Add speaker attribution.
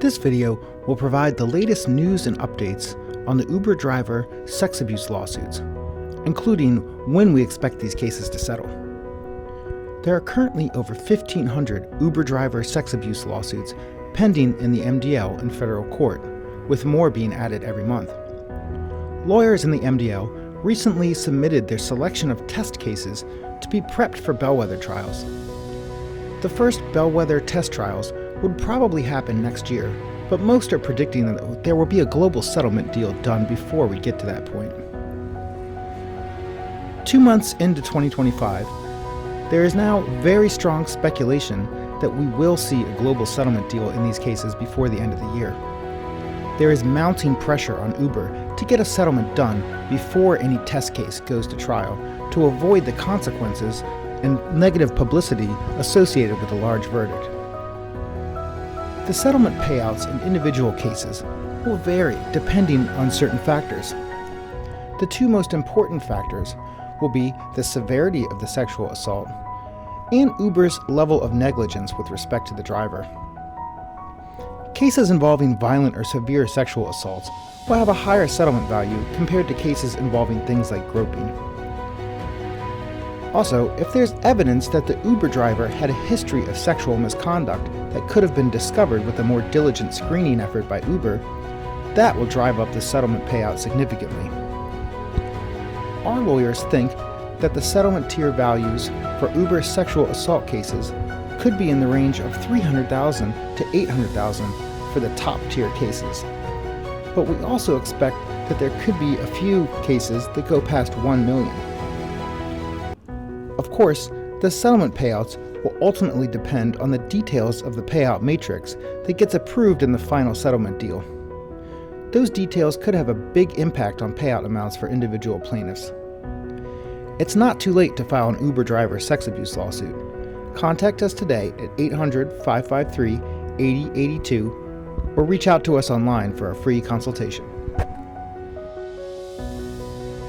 Speaker 1: This video will provide the latest news and updates on the Uber driver sex abuse lawsuits, including when we expect these cases to settle. There are currently over 1,500 Uber driver sex abuse lawsuits pending in the MDL and federal court, with more being added every month. Lawyers in the MDL recently submitted their selection of test cases to be prepped for bellwether trials. The first bellwether test trials would probably happen next year, but most are predicting that there will be a global settlement deal done before we get to that point. 2 months into 2025, there is now very strong speculation that we will see a global settlement deal in these cases before the end of the year. There is mounting pressure on Uber to get a settlement done before any test case goes to trial to avoid the consequences and negative publicity associated with a large verdict. The settlement payouts in individual cases will vary depending on certain factors. The two most important factors will be the severity of the sexual assault and Uber's level of negligence with respect to the driver. Cases involving violent or severe sexual assaults will have a higher settlement value compared to cases involving things like groping. Also, if there's evidence that the Uber driver had a history of sexual misconduct that could have been discovered with a more diligent screening effort by Uber, that will drive up the settlement payout significantly. Our lawyers think that the settlement tier values for Uber sexual assault cases could be in the range of $300,000 to $800,000 for the top tier cases. But we also expect that there could be a few cases that go past $1 million. Of course, the settlement payouts will ultimately depend on the details of the payout matrix that gets approved in the final settlement deal. Those details could have a big impact on payout amounts for individual plaintiffs. It's not too late to file an Uber driver sex abuse lawsuit. Contact us today at 800-553-8082 or reach out to us online for a free consultation.